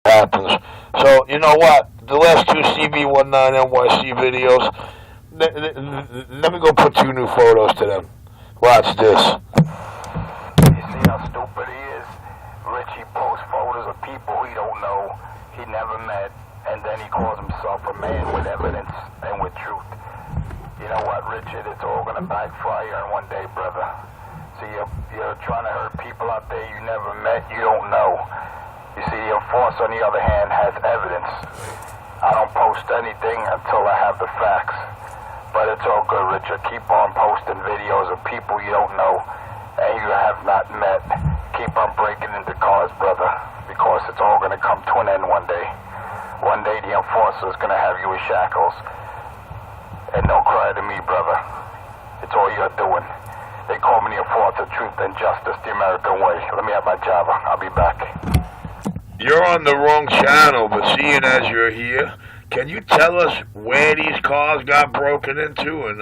happens. So, you know what? The last two Cb31nyc videos, let me go put 2 new photos to them. Watch this. You see how stupid he is? Richie posts photos of people he don't know, he never met, and then he calls himself a man with evidence and with truth. You know what, Richard? It's all going to backfire in one day, brother. See, you're trying to hurt people out there you never met, you don't know. You see, the enforcer, on the other hand, has evidence. I don't post anything until I have the facts. But it's all good, Richard. Keep on posting videos of people you don't know and you have not met. Keep on breaking into cars, brother, because it's all going to come to an end one day. One day the enforcer is going to have you in shackles. And don't cry to me, brother. It's all you're doing. They call me the enforcer of truth and justice, the American way. Let me have my Java. I'll be back. You're on the wrong channel, but seeing as you're here, can you tell us where these cars got broken into and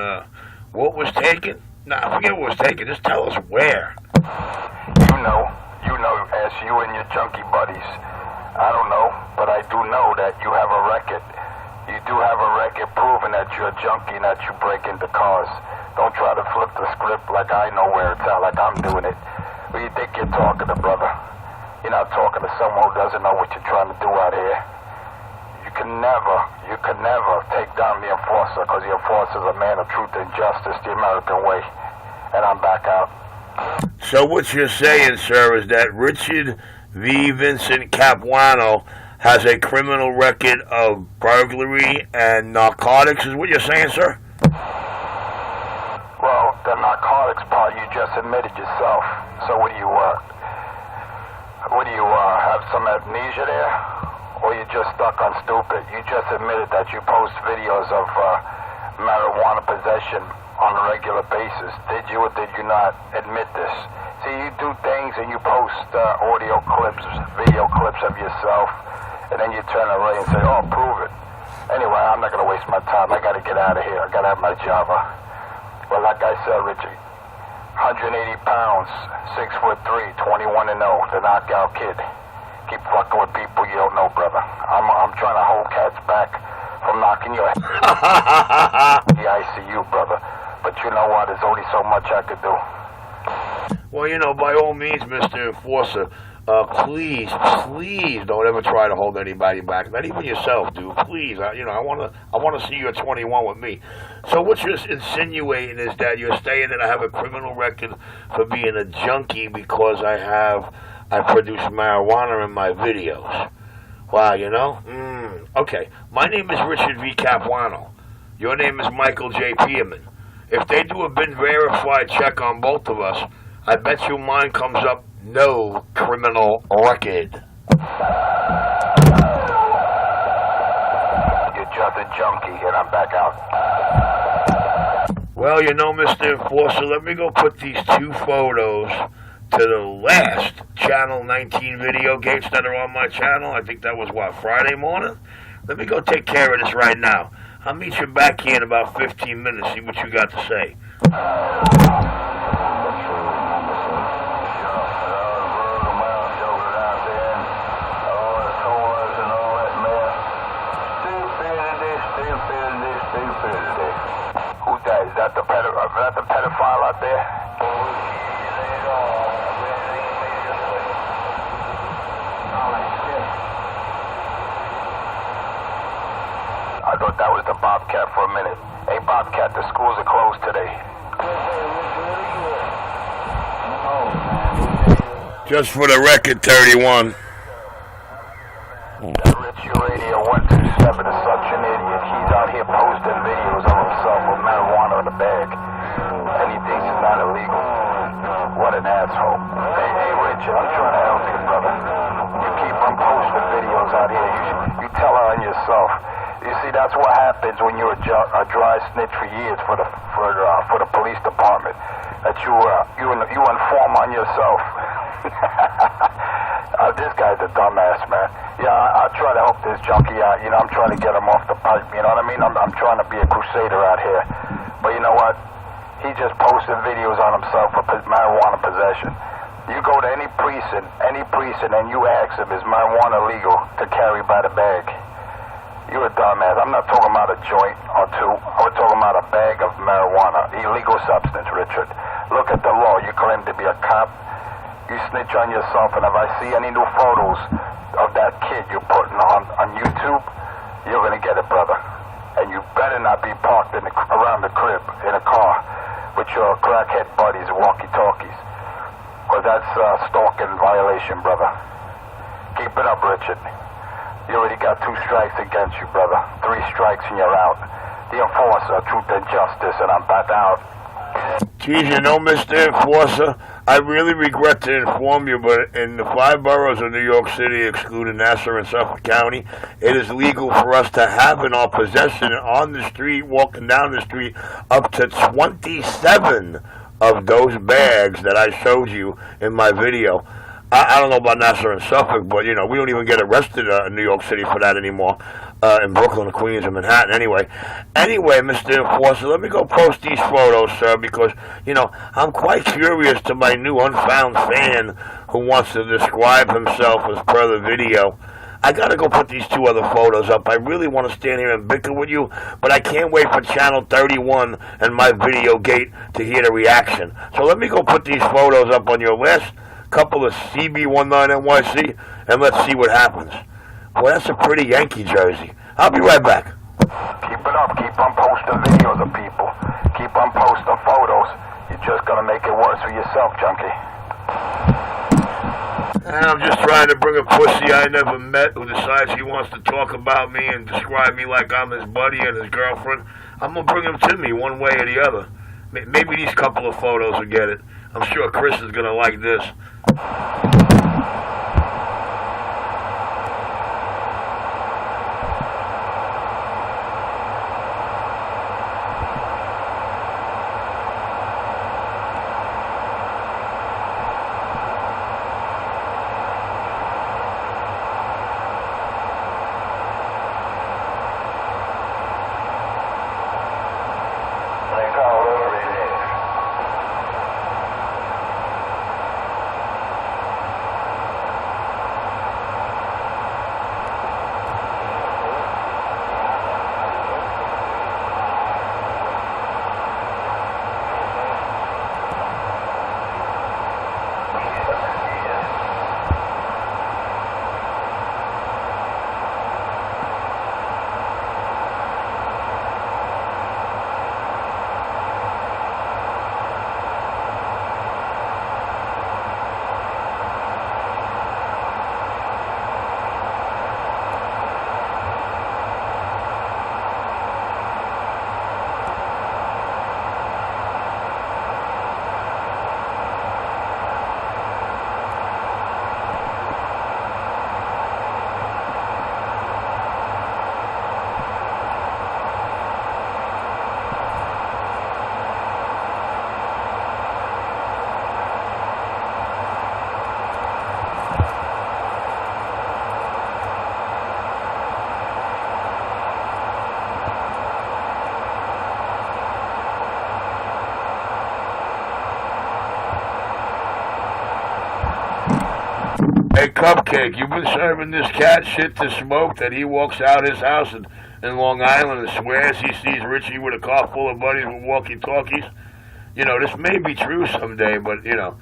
what was taken? Nah, forget what was taken. Just tell us where. You know, as you and your junkie buddies. I don't know, but I do know that you have a record. You do have a record proving that you're a junkie and that you break into cars. Don't try to flip the script like I know where it's at, like I'm doing it. Who you think you're talking to, brother? You're not talking to someone who doesn't know what you're trying to do out here. You can never take down the enforcer, because the enforcer is a man of truth and justice, the American way. And I'm back out. So what you're saying, sir, is that Richard V. Vincent Capuano has a criminal record of burglary and narcotics, is what you're saying, sir? Well, the narcotics part you just admitted yourself. So what do you have some amnesia there? Or you just stuck on stupid? You just admitted that you post videos of marijuana possession on a regular basis. Did you or did you not admit this? See, you do things and you post audio clips, video clips of yourself, and then you turn around and say, oh, prove it. Anyway, I'm not going to waste my time. I got to get out of here. I got to have my Java. Well, like I said, Richie, 180 pounds, 6'3", 21-0, the knockout kid. Keep fucking with people you don't know, brother. I'm trying to hold cats back from knocking your head. The ICU, brother. But you know what? There's only so much I could do. Well, you know, by all means, Mr. Enforcer, please don't ever try to hold anybody back. Not even yourself, dude. Please, I want to see you at 21 with me. So what you're insinuating is that you're saying that I have a criminal record for being a junkie because I produce marijuana in my videos. Wow, you know? Okay. My name is Richard V. Capuano. Your name is Michael J. Pearman. If they do a bin verified check on both of us, I bet you mine comes up no criminal record. You're just a junkie, and I'm back out. Well, you know, Mr. Enforcer, let me go put these 2 photos to the last Channel 19 video games that are on my channel. I think that was, Friday morning? Let me go take care of this right now. I'll meet you back here in about 15 minutes, see what you got to say. Who's that? Is that the pedophile out there? I thought that was the BOBCAT for a minute. Hey, BOBCAT, the schools are closed today. Just for the record, 31. Richie Radio 127 is such an idiot. He's out here posting videos of himself with marijuana in a bag. And he thinks it's not illegal. What an asshole. Hey, Richie, I'm trying to help you, brother. You keep on posting videos out here. You tell her on yourself. You see, that's what happens when you're a dry snitch for years for the police department. That you inform on yourself. This guy's a dumbass, man. Yeah, I try to help this junkie out. You know, I'm trying to get him off the pipe. You know what I mean? I'm trying to be a crusader out here. But you know what? He just posted videos on himself for marijuana possession. You go to any precinct, and you ask him, is marijuana legal to carry by the bag? You're a dumbass. I'm not talking about a joint or two. I'm talking about a bag of marijuana. Illegal substance, Richard. Look at the law. You claim to be a cop. You snitch on yourself, and if I see any new photos of that kid you're putting on YouTube, you're going to get it, brother. And you better not be parked around the crib in a car with your crackhead buddies and walkie-talkies. Because that's stalking violation, brother. Keep it up, Richard. You already got 2 strikes against you, brother. 3 strikes and you're out. The enforcer, truth and justice, and I'm back out. Geez, you know, Mr. Enforcer, I really regret to inform you, but in the 5 boroughs of New York City, excluding Nassau and Suffolk County, it is legal for us to have in our possession on the street, walking down the street, up to 27 of those bags that I showed you in my video. I don't know about Nassau and Suffolk, but, you know, we don't even get arrested in New York City for that anymore, in Brooklyn, Queens, and Manhattan anyway. Anyway, Mr. Enforcer, let me go post these photos, sir, because, you know, I'm quite curious to my new unfound fan who wants to describe himself as per the video. I got to go put these 2 other photos up. I really want to stand here and bicker with you, but I can't wait for Channel 31 and my video gate to hear the reaction. So let me go put these photos up on your list. Couple of Cb31nyc, and let's see what happens. Well, that's a pretty Yankee jersey. I'll be right back. Keep it up. Keep on posting videos of people. Keep on posting photos. You're just going to make it worse for yourself, junkie. I'm just trying to bring a pussy I never met who decides he wants to talk about me and describe me like I'm his buddy and his girlfriend. I'm going to bring him to me one way or the other. Maybe these couple of photos will get it. I'm sure Chris is going to like this. Hey, Cupcake, you been serving this cat shit to smoke that he walks out his house in Long Island and swears he sees Richie with a car full of buddies with walkie-talkies? You know, this may be true someday, but, you know,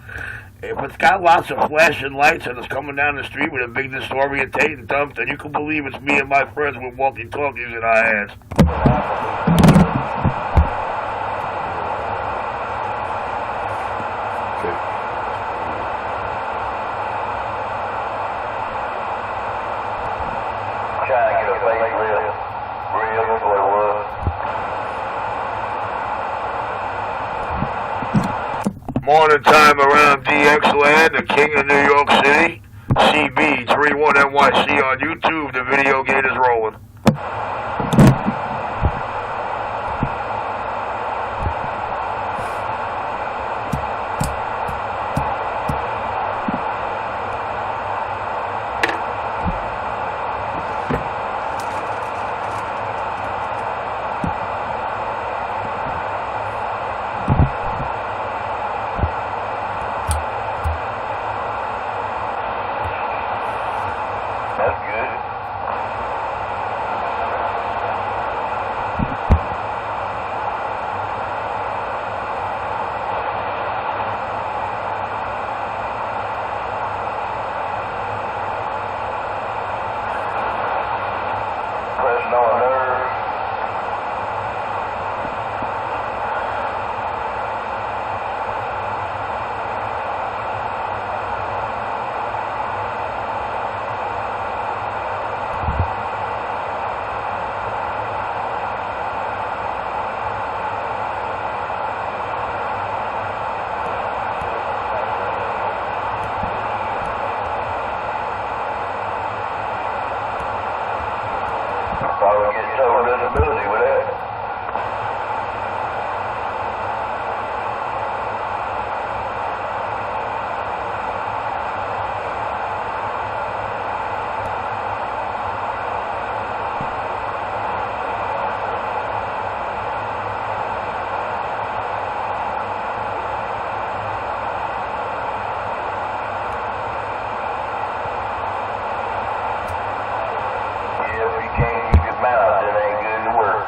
if it's got lots of flashing lights and it's coming down the street with a big disorientating dump, then you can believe it's me and my friends with walkie-talkies in our hands. Trying to get a fake real what it was. Morning time around DX land, the king of New York City. Cb31nyc on YouTube. The video gate is rolling. Probably get total disability with that. Yeah, if you can't keep your mouth, it ain't good to work.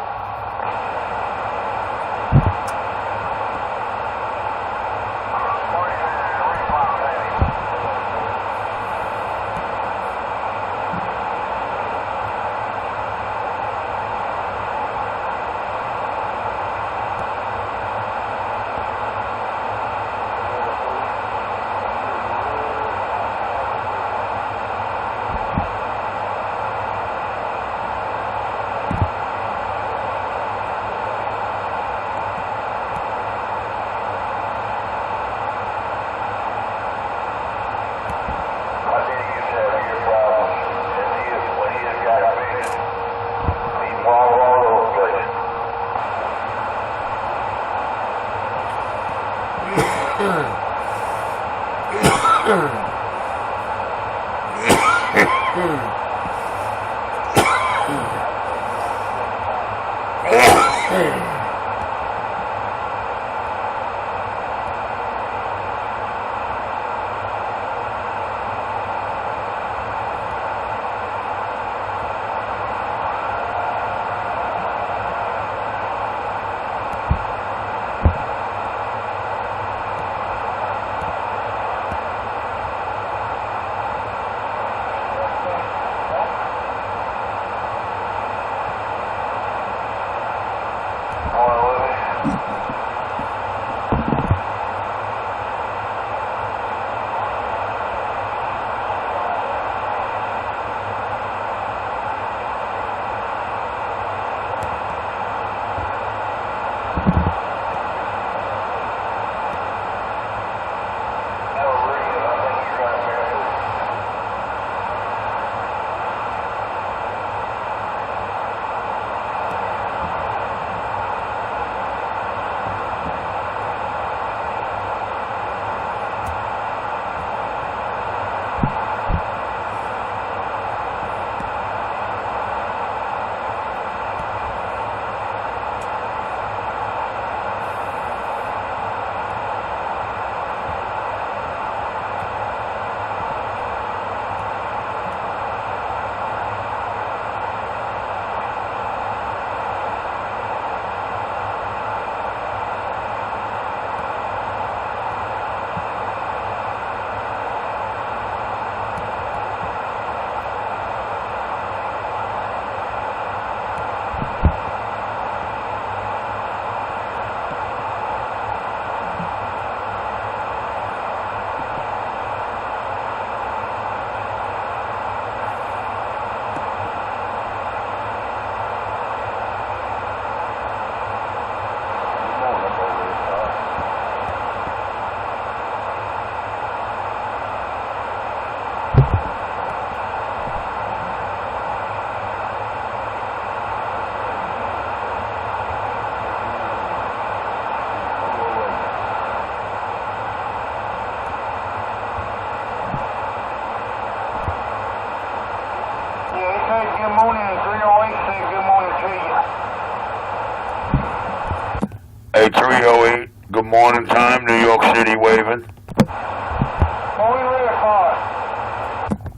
Hey, 308, good morning time, New York City waving.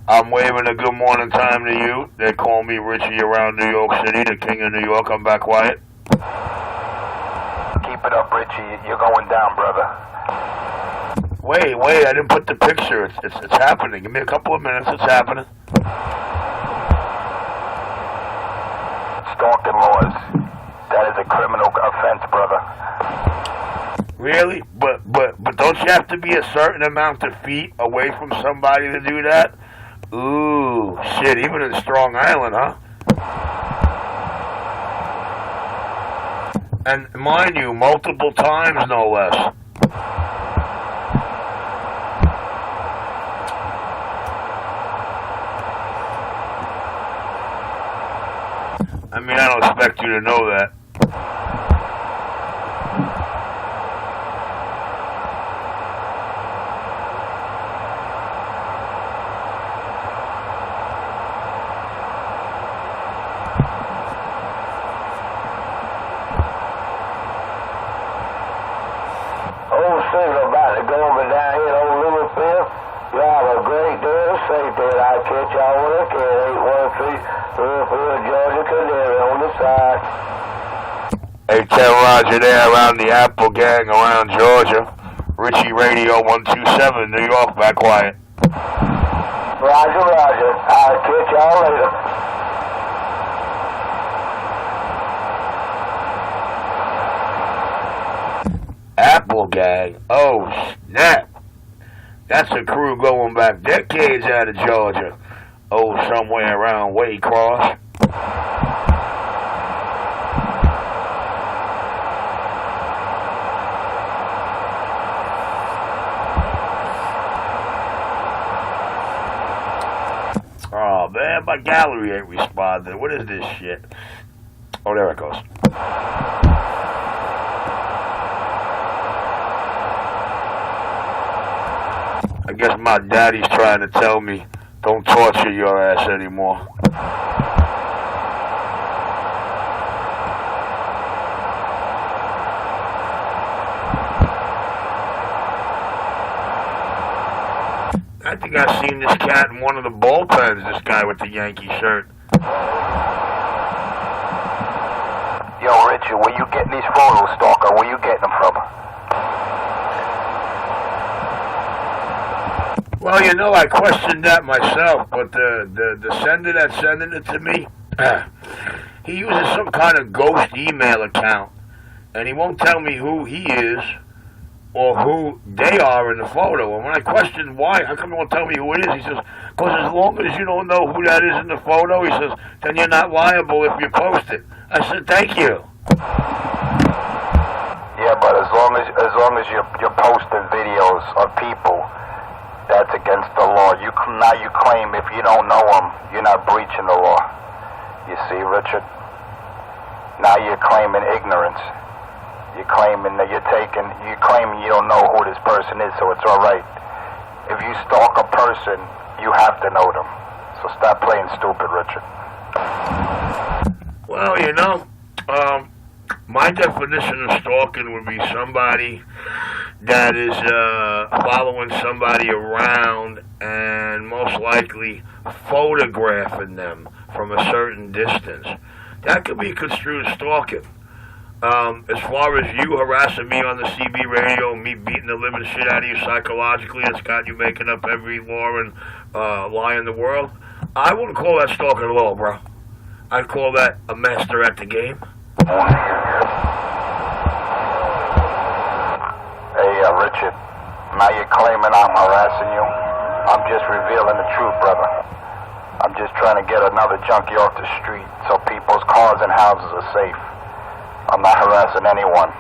I'm waving a good morning time to you. They call me Richie around New York City, the king of New York. I'm back quiet. Keep it up, Richie. You're going down, brother. Wait, I didn't put the picture. It's happening. Give me a couple of minutes. It's happening. Stalking laws. That is a criminal offense, brother. Really? But don't you have to be a certain amount of feet away from somebody to do that? Ooh, shit, even in Strong Island, huh? And mind you, multiple times, no less. I mean, I don't expect you to know that. About to go over down here to Old Liverpool. You have a great day of safety, and I'll catch y'all when I can. 813 Liverpool, Georgia, Canary on the side. Hey, tell Roger there around the Apple Gang around Georgia. Richie Radio 127, New York, back quiet. Roger. I'll catch y'all later. Apple Gang. Oh, snap. That's a crew going back decades out of Georgia. Oh, somewhere around Waycross. Oh, man, my gallery ain't responding. What is this shit? Oh, there it goes. I guess my daddy's trying to tell me, don't torture your ass anymore. I think I've seen this cat in one of the bullpens, this guy with the Yankee shirt. Yo, Richard, where you getting these photos, stalker? Where you getting them from? Well, you know, I questioned that myself, but the sender that's sending it to me, he uses some kind of ghost email account, and he won't tell me who he is or who they are in the photo. And when I questioned why, how come he won't tell me who it is, he says, because as long as you don't know who that is in the photo, he says, then you're not liable if you post it. I said, thank you. Yeah, but as long as you're posting videos of people, that's against the law. Now you claim if you don't know them, you're not breaching the law. You see, Richard? Now you're claiming ignorance. You're claiming that you're claiming you don't know who this person is, so it's all right. If you stalk a person, you have to know them. So stop playing stupid, Richard. Well, you know, my definition of stalking would be somebody that is following somebody around and most likely photographing them from a certain distance. That could be construed stalking. As far as you harassing me on the CB radio, me beating the living shit out of you psychologically, it's got you making up every law and lie in the world, I wouldn't call that stalking at all, bro. I'd call that a master at the game. Hey, Richard, now you're claiming I'm harassing you. I'm just revealing the truth, brother. I'm just trying to get another junkie off the street so people's cars and houses are safe. I'm not harassing anyone.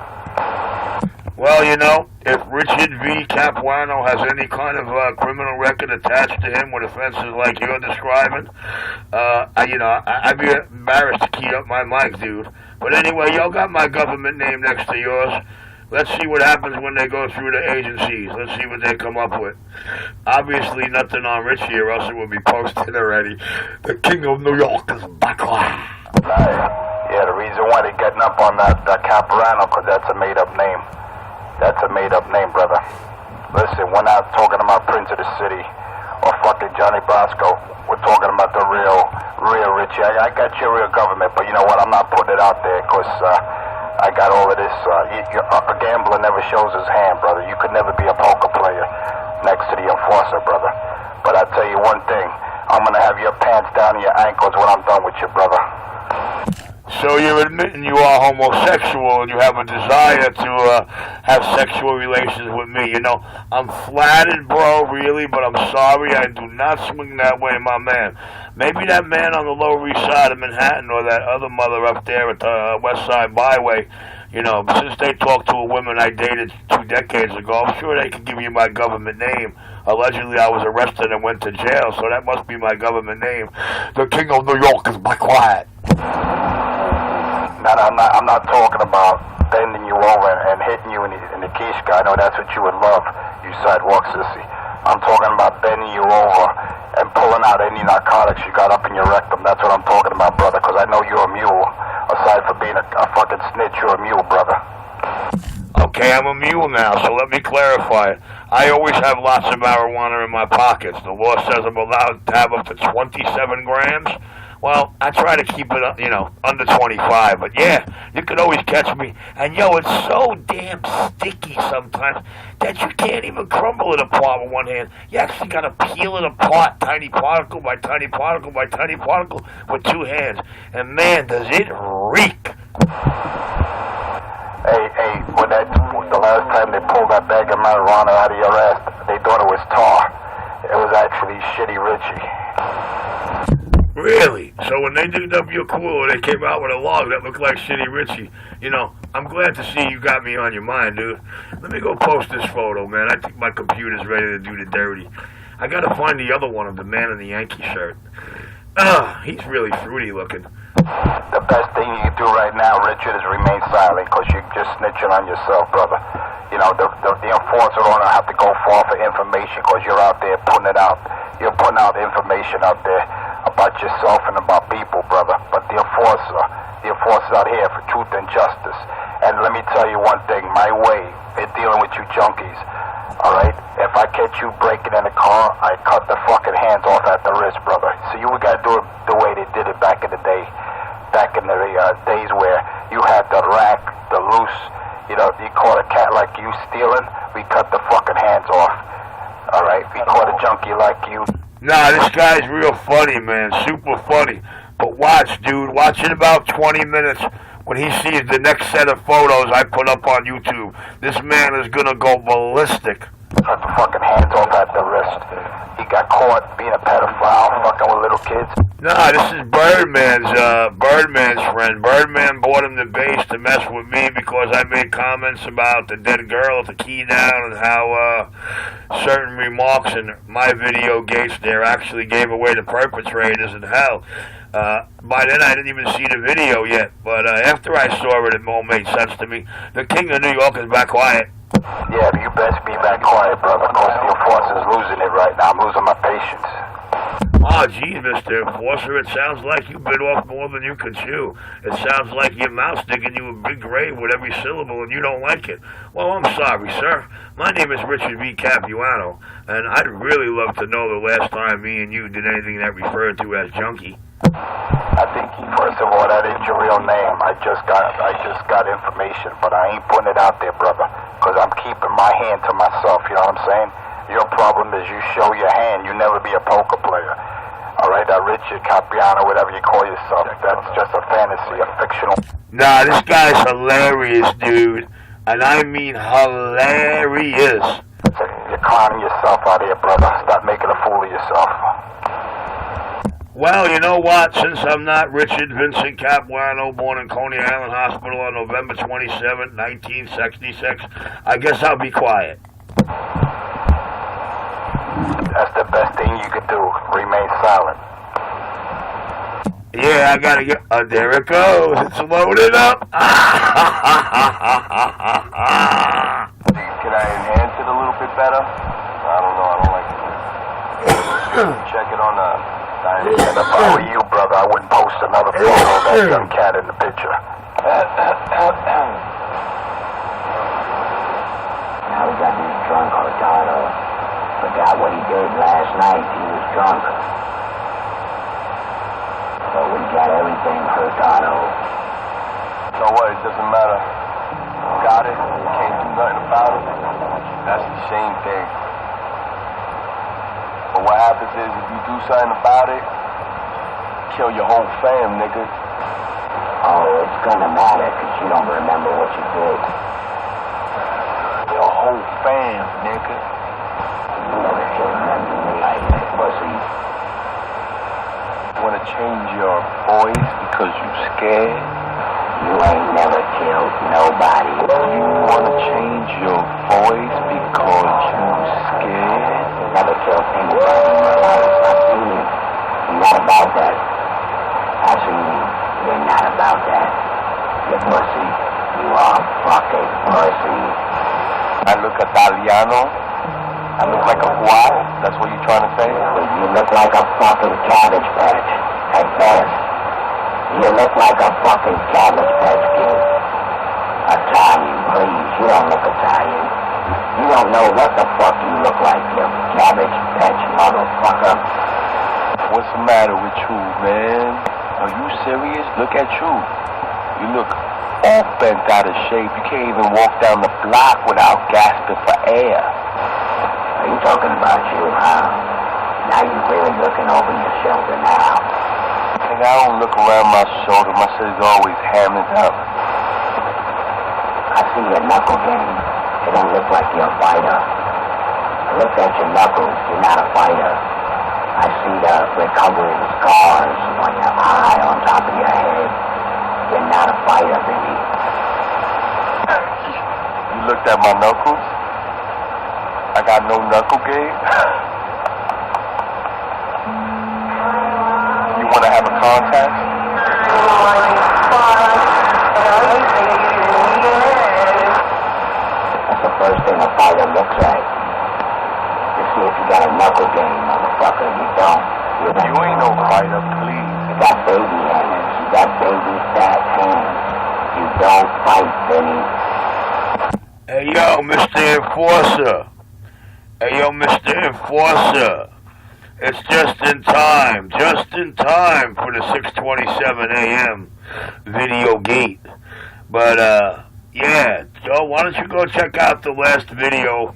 Well, you know, if Richard V. Capuano has any kind of criminal record attached to him with offenses like you're describing, I'd be embarrassed to key up my mic, dude. But anyway, y'all got my government name next to yours. Let's see what happens when they go through the agencies. Let's see what they come up with. Obviously, nothing on Richie, or else it would be posted already. The king of New York is back. Yeah, the reason why they're getting up on that Capuano, because that's a made-up name. That's a made-up name, brother. Listen, we're not talking about Prince of the City. or fucking Johnny Brasco. We're talking about the real Richie. I got your real government, but you know what? I'm not putting it out there because I got all of this. A gambler never shows his hand, brother. You could never be a poker player next to the enforcer, brother. But I tell you one thing, I'm gonna have your pants down to your ankles when I'm done with you, brother. So you're admitting you are homosexual and you have a desire to have sexual relations with me. You know, I'm flattered, bro, really, but I'm sorry. I do not swing that way, my man. Maybe that man on the Lower East Side of Manhattan or that other mother up there at the West Side Byway, you know, since they talked to a woman I dated 2 decades ago, I'm sure they could give you my government name. Allegedly, I was arrested and went to jail, so that must be my government name. The King of New York is Black Quiet. No, I'm not talking about bending you over and hitting you in the kishka. I know that's what you would love, you sidewalk sissy. I'm talking about bending you over and pulling out any narcotics you got up in your rectum. That's what I'm talking about, brother, because I know you're a mule. Aside from being a fucking snitch, you're a mule, brother. Okay, I'm a mule now, so let me clarify. I always have lots of marijuana in my pockets. The law says I'm allowed to have up to 27 grams. Well, I try to keep it, you know, under 25. But yeah, you can always catch me. And yo, it's so damn sticky sometimes that you can't even crumble it apart with one hand. You actually got to peel it apart, tiny particle by tiny particle by tiny particle, with 2 hands. And man, does it reek. Hey, the last time they pulled that bag of marijuana out of your ass, they thought it was tar. It was actually Shitty Richie. Really? So when they digged up your cooler, they came out with a log that looked like Shitty Richie. You know, I'm glad to see you got me on your mind, dude. Let me go post this photo, man. I think my computer's ready to do the dirty. I gotta find the other one of the man in the Yankee shirt. He's really fruity looking. The best thing you can do right now, Richard, is remain silent, because you're just snitching on yourself, brother. You know, the enforcer don't have to go far for information, because you're out there putting it out. You're putting out information out there about yourself and about people, brother. But the enforcer's out here for truth and justice. And let me tell you one thing, my way in dealing with you junkies, all right? If I catch you breaking in a car, I cut the fucking hands off at the wrist, brother. So you gotta do it the way they did it back in the day. Back in the days where you had the rack, the loose, you know, you caught a cat like you stealing, we cut the fucking hands off. All right, we caught a junkie like you. Nah, this guy's real funny, man, super funny. But watch, dude, watch in about 20 minutes when he sees the next set of photos I put up on YouTube. This man is gonna go ballistic. Cut the fucking hands off at the wrist. He got caught being a pedophile, fucking with little kids. Nah, this is Birdman's friend. Birdman bought him the base to mess with me because I made comments about the dead girl at the key down and how certain remarks in my video gates there actually gave away the perpetrators in hell. By then I didn't even see the video yet, but after I saw it, it all made sense to me. The King of New York is back quiet. Yeah, you best be back quiet, brother, because the enforcer's losing it right now. I'm losing my patience. Oh, geez, Mr. Enforcer, it sounds like you bit off more than you can chew. It sounds like your mouth's digging you a big grave with every syllable and you don't like it. Well, I'm sorry, sir. My name is Richard V. Capuano, and I'd really love to know the last time me and you did anything that referred to as junkie. I think, first of all, that ain't your real name. I just got information, but I ain't putting it out there, brother, because I'm keeping my hand to myself, you know what I'm saying? Your problem is you show your hand, you never be a poker player. All right, Richard Capiano, whatever you call yourself, that's just a fantasy, a fictional... Nah, this guy's hilarious, dude. And I mean hilarious. You're clowning yourself out here, brother. Stop making a fool of yourself. Well, you know what? Since I'm not Richard Vincent Capuano, born in Coney Island Hospital on November 27, 1966, I guess I'll be quiet. That's the best thing you could do. Remain silent. Yeah, I gotta get... there it goes. It's loaded up. Can I enhance it a little bit better? I don't know. I don't like it. Check it on the... And if I were you, brother, I wouldn't post another photo of that young cat in the picture. Now we got this drunk Hurtado. Forgot what he did last night he was drunk. So we got everything hurtado. So what? It doesn't matter. Got it. Can't do nothing about it. That's the same thing. But what happens is if you do something about it, kill your whole fam, nigga. Oh, it's gonna matter because you don't remember what you did. Your whole fam, nigga. You never should remember me like that, pussy. You wanna change your voice because you scared? You ain't never killed nobody. You wanna change your voice because you scared? Never killed anybody in your life. I've seen you. You're not about that. I've seen you. You're not about that. You pussy. You are fucking pussy. I look Italiano. I look like a what? That's what you're trying to say? You look like a fucking cabbage patch. At best. You look like a fucking cabbage patch kid. Italian, please. You don't look Italian. You don't know what the fuck you look like, you cabbage patch motherfucker. What's the matter with you, man? Are you serious? Look at you. You look all bent out of shape. You can't even walk down the block without gasping for air. Are you talking about you, huh? Now you're really looking over your shoulder now. And I don't look around my shoulder. My shit is always hammered up. I see your knuckle game. It don't look like you're a fighter. I looked at your knuckles. You're not a fighter. I see the recovering scars on your eye, on top of your head. You're not a fighter, baby. You looked at my knuckles? I got no knuckle game? You want to have a contest? That's the first thing a fighter looks at. To see if you got a knuckle game, motherfucker. You don't. You ain't no fighter, please. You got baby hands. You got baby fat hands. You don't fight, Benny. Hey, yo, Mr. Enforcer. Hey, yo, Mr. Enforcer. It's just in time for the 6:27 a.m. video gate. But, yeah, Joe, why don't you go check out the last video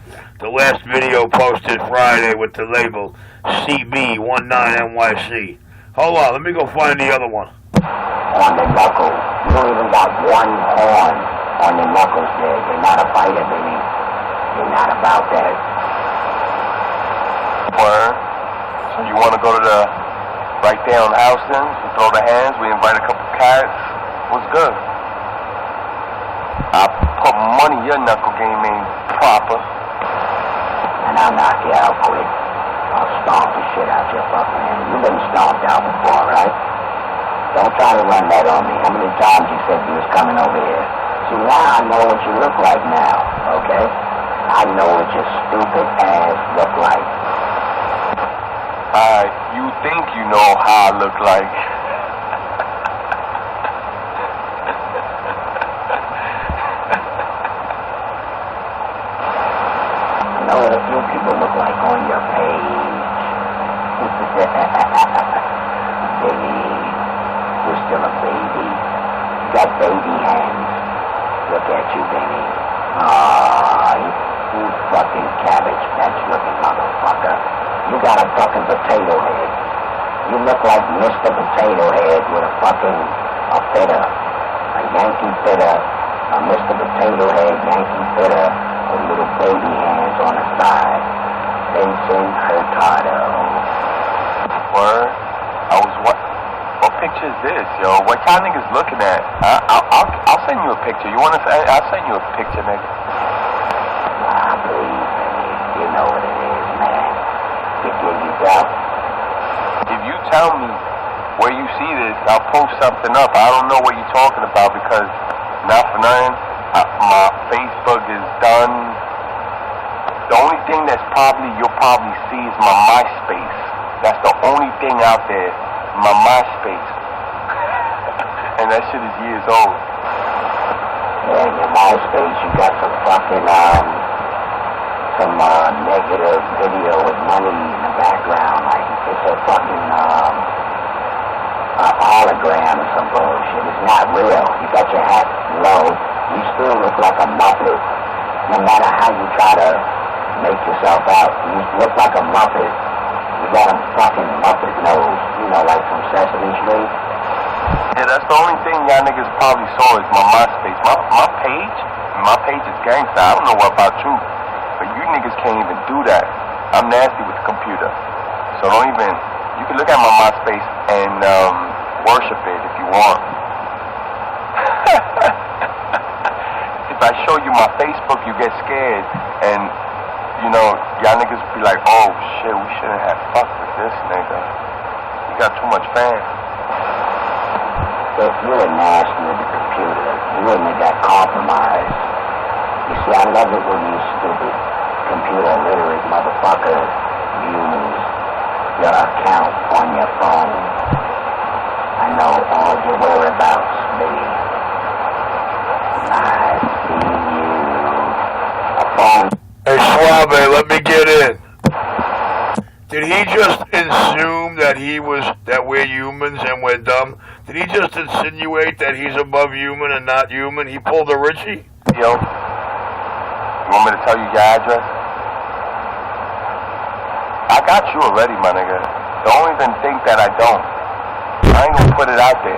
posted Friday with the label Cb31nyc. Hold on, let me go find the other one. On the knuckles. You don't even got one horn on the knuckles there. You're not a fighter, baby. You're not about that. Word. So you want to go to the right there on Houston's? We throw the hands. We invite a couple cats. What's good? I put money your knuckle game ain't proper. And I'll knock you out quick. I'll stomp the shit out your fucking hand. You've been stomped out before, right? Don't try to run that on me. How many times you said you was coming over here? See, now I know what you look like now, okay? I know what your stupid ass look like. Alright, you think you know how I look like. I know what a few people look like on your page. Baby, you're still a baby. You got baby hands. Look at you, baby. Aw, you fucking cabbage patch looking motherfucker. You got a fucking potato head. You look like Mr. Potato Head with a fucking fitter. A Yankee fitter. A Mr. Potato Head Yankee fitter with little baby hands on the side. Vincent Hurtado. Word? What picture is this, yo? What y'all niggas looking at? I'll send you a picture. You wanna? I'll send you a picture, nigga. Ah, please, baby. You know what it is, man. You give yourself. If you tell me where you see this, I'll post something up. I don't know what you're talking about because, not for nothing, my Facebook is done. The only thing you'll probably see is my MySpace. That's the only thing out there, my MySpace. And that shit is years old. Yeah, in your MySpace, you got some fucking, some negative video with money in the background. background, like it's a fucking a hologram or some bullshit. It's not real. You got your hat low, you still look like a Muppet. No matter how you try to make yourself out, you look like a Muppet. You got a fucking Muppet nose, you know, like from Sesame Street. Yeah, that's the only thing y'all niggas probably saw is my MySpace. My page is gangsta. I don't know what about you, but you niggas can't even do that. I'm nasty with the computer. So don't even, you can look at my MySpace and worship it if you want. If I show you my Facebook, you get scared, and you know, y'all niggas be like, oh shit, we shouldn't have fucked with this nigga. He got too much fans. If you're nasty with the computer, you wouldn't have got compromised. You see, I love it when you stupid computer literate motherfucker use your account on your phone. I know all your whereabouts, baby. I see you. A phone. Hey, Suave, let me get in. Did he just assume that we're humans and we're dumb? Did he just insinuate that he's above human and not human? He pulled a Richie? Yo, you want me to tell you your address? I got you already, my nigga. Don't even think that I don't. I ain't gonna put it out there.